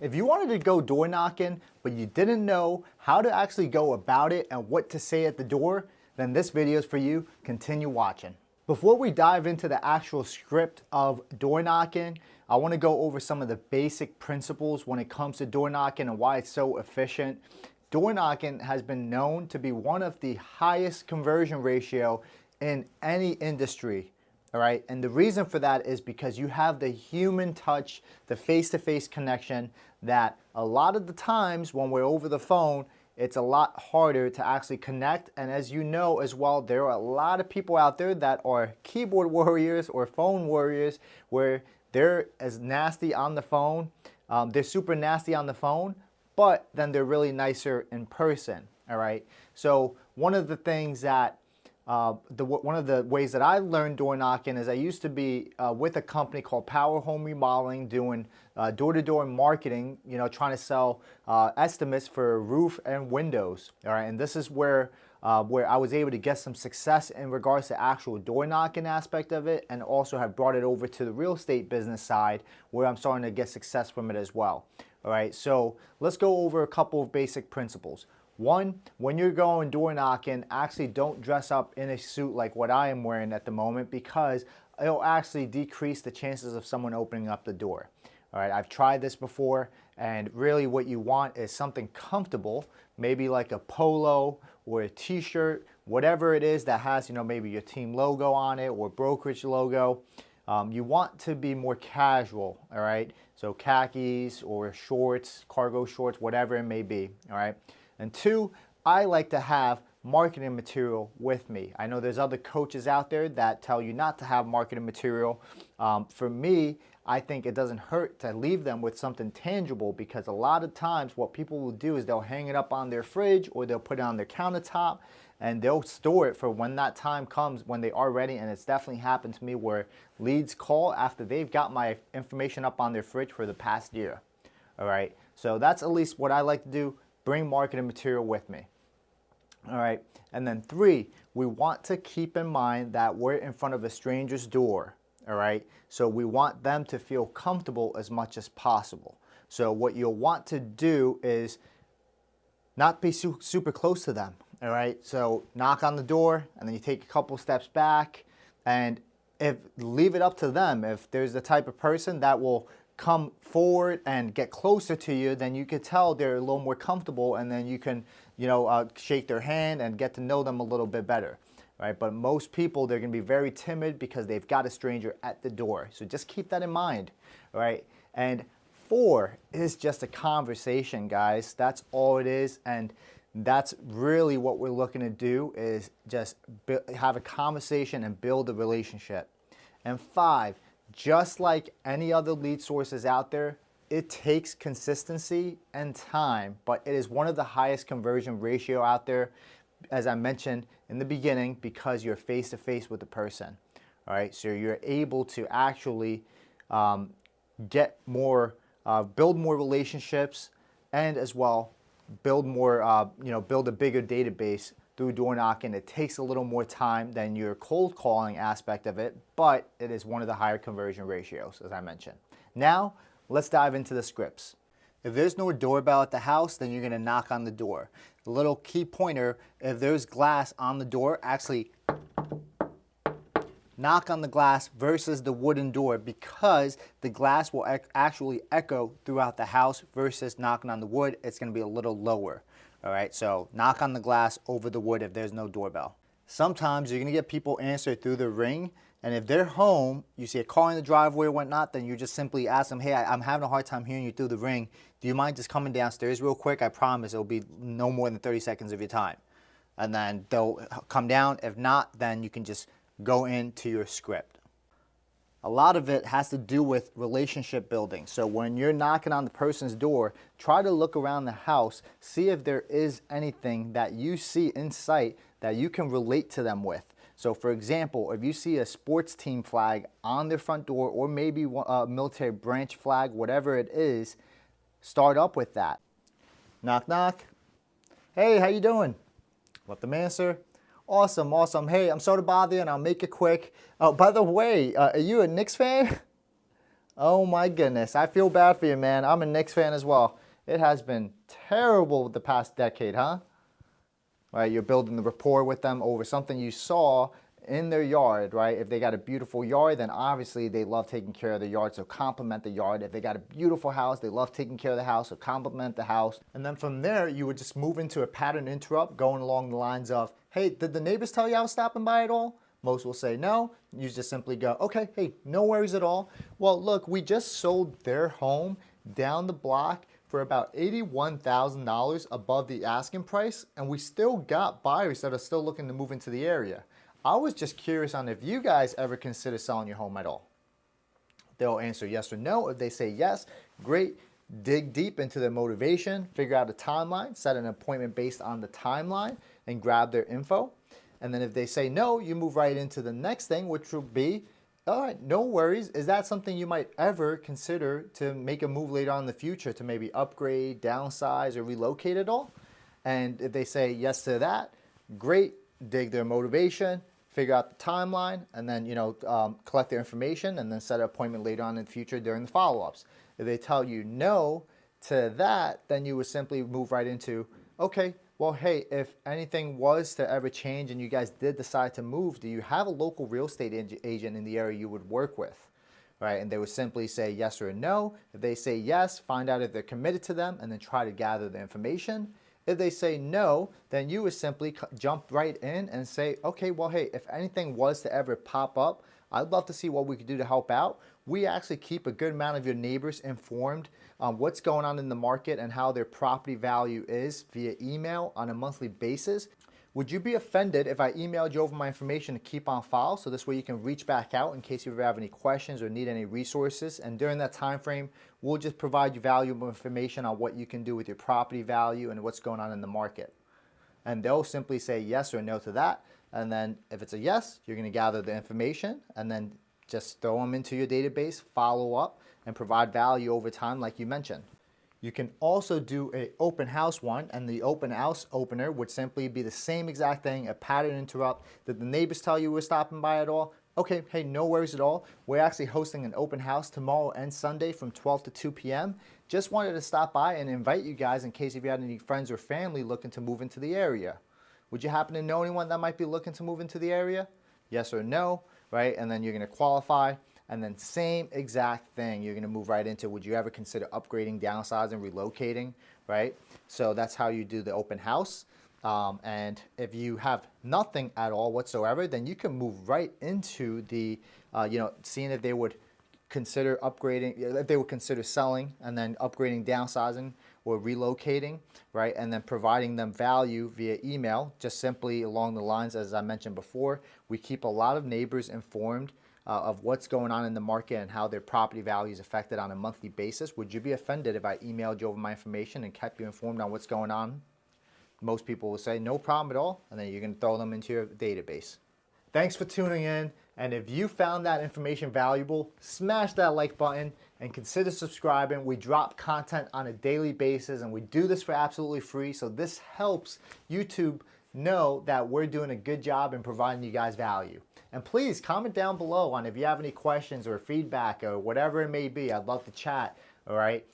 If you wanted to go door knocking, but you didn't know how to actually go about it and what to say at the door, then this video is for you. Continue watching. Before we dive into the actual script of door knocking, I want to go over some of the basic principles when it comes to door knocking and why it's so efficient. Door knocking has been known to be one of the highest conversion ratio in any industry. All right, and the reason for that is because you have the human touch, the face-to-face connection that a lot of the times when we're over the phone, it's a lot harder to actually connect. And as you know as well, there are a lot of people out there that are keyboard warriors or phone warriors where they're as nasty on the phone. They're super nasty on the phone, but then they're really nicer in person. All right, so one of the things that one of the ways that I learned door knocking is I used to be with a company called Power Home Remodeling doing door-to-door marketing, you know, trying to sell estimates for roof and windows. All right, and this is where I was able to get some success in regards to actual door knocking aspect of it, and also have brought it over to the real estate business side where I'm starting to get success from it as well. All right, so let's go over a couple of basic principles. One, when you're going door knocking, actually don't dress up in a suit like what I am wearing at the moment, because it'll actually decrease the chances of someone opening up the door. All right, I've tried this before, and really what you want is something comfortable, maybe like a polo or a t-shirt, whatever it is that has, you know, maybe your team logo on it or brokerage logo. You want to be more casual, all right? So khakis or shorts, cargo shorts, whatever it may be, all right? And two, I like to have marketing material with me. I know there's other coaches out there that tell you not to have marketing material. For me, I think it doesn't hurt to leave them with something tangible, because a lot of times what people will do is they'll hang it up on their fridge or they'll put it on their countertop, and they'll store it for when that time comes when they are ready. And it's definitely happened to me where leads call after they've got my information up on their fridge for the past year. All right, so that's at least what I like to do. Bring marketing material with me. All right, and then three, we want to keep in mind that we're in front of a stranger's door. All right, so we want them to feel comfortable as much as possible. So what you'll want to do is not be super close to them. All right, so knock on the door and then you take a couple steps back, and leave it up to them. If there's the type of person that will come forward and get closer to you, then you could tell they're a little more comfortable, and then you can, you know, shake their hand and get to know them a little bit better, right? But most people, they're gonna be very timid because they've got a stranger at the door. So just keep that in mind, right? And four is just a conversation, guys. That's all it is, and that's really what we're looking to do, is just have a conversation and build a relationship. And five, just like any other lead sources out there, it takes consistency and time, but it is one of the highest conversion ratio out there, as I mentioned in the beginning, because you're face-to-face with the person. All right, so you're able to actually get more, build more relationships, and as well build more, build a bigger database through door knocking. It takes a little more time than your cold calling aspect of it, but it is one of the higher conversion ratios, as I mentioned. Now, let's dive into the scripts. If there's no doorbell at the house, then you're gonna knock on the door. A little key pointer, if there's glass on the door, actually knock on the glass versus the wooden door, because the glass will actually echo throughout the house versus knocking on the wood. It's gonna be a little lower. All right, so knock on the glass over the wood if there's no doorbell. Sometimes you're gonna get people answer through the ring, and if they're home, you see a car in the driveway or whatnot, then you just simply ask them, hey, I'm having a hard time hearing you through the ring. Do you mind just coming downstairs real quick? I promise it'll be no more than 30 seconds of your time. And then they'll come down. If not, then you can just go into your script. A lot of it has to do with relationship building. So when you're knocking on the person's door, try to look around the house, see if there is anything that you see in sight that you can relate to them with. So for example, if you see a sports team flag on their front door, or maybe a military branch flag, whatever it is, start up with that. Knock, knock. Hey, how you doing? Let them answer. Awesome, awesome. Hey, I'm sorry to bother you, and I'll make it quick. Oh, by the way, are you a Knicks fan? Oh my goodness, I feel bad for you, man. I'm a Knicks fan as well. It has been terrible the past decade, huh? Right, you're building the rapport with them over something you saw in their yard, right? If they got a beautiful yard, then obviously they love taking care of the yard, so compliment the yard. If they got a beautiful house, they love taking care of the house, so compliment the house. And then from there, you would just move into a pattern interrupt going along the lines of, hey, did the neighbors tell you I was stopping by at all? Most will say no. You just simply go, okay, hey, no worries at all. Well, look, we just sold their home down the block for about $81,000 above the asking price, and we still got buyers that are still looking to move into the area. I was just curious on if you guys ever consider selling your home at all. They'll answer yes or no. If they say yes, great. Dig deep into their motivation, figure out a timeline, set an appointment based on the timeline, and grab their info. And then if they say no, you move right into the next thing, which will be, all right, no worries. Is that something you might ever consider to make a move later on in the future to maybe upgrade, downsize, or relocate at all? And if they say yes to that, great. Dig their motivation, figure out the timeline, and then collect their information, and then set an appointment later on in the future during the follow-ups. If they tell you no to that, then you would simply move right into, okay, well, hey, if anything was to ever change and you guys did decide to move, do you have a local real estate agent in the area you would work with? Right? And they would simply say yes or no. If they say yes, find out if they're committed to them and then try to gather the information. If they say no, then you would simply jump right in and say, okay, well, hey, if anything was to ever pop up, I'd love to see what we could do to help out. We actually keep a good amount of your neighbors informed on what's going on in the market and how their property value is via email on a monthly basis. Would you be offended if I emailed you over my information to keep on file so this way you can reach back out in case you ever have any questions or need any resources? And during that time frame, we'll just provide you valuable information on what you can do with your property value and what's going on in the market. And they'll simply say yes or no to that. And then if it's a yes, you're going to gather the information and then just throw them into your database, follow up, and provide value over time like you mentioned. You can also do an open house one, and the open house opener would simply be the same exact thing, a pattern interrupt. Did the neighbors tell you we're stopping by at all? Okay, hey, no worries at all. We're actually hosting an open house tomorrow and Sunday from 12 to 2 p.m. Just wanted to stop by and invite you guys in case if you had any friends or family looking to move into the area. Would you happen to know anyone that might be looking to move into the area? Yes or no, right? And then you're going to qualify. And then same exact thing, you're going to move right into, would you ever consider upgrading, downsizing, relocating, right? So that's how you do the open house. And if you have nothing at all whatsoever, then you can move right into the, seeing if they would consider upgrading, if they would consider selling and then upgrading, downsizing, or relocating, right? And then providing them value via email, just simply along the lines, as I mentioned before, we keep a lot of neighbors informed of what's going on in the market and how their property value is affected on a monthly basis. Would you be offended if I emailed you over my information and kept you informed on what's going on? Most people will say no problem at all, and then you're going to throw them into your database. Thanks for tuning in, and if you found that information valuable, smash that like button and consider subscribing. We drop content on a daily basis, and we do this for absolutely free, so this helps YouTube know that we're doing a good job in providing you guys value. And please comment down below on if you have any questions or feedback or whatever it may be. I'd love to chat, all right?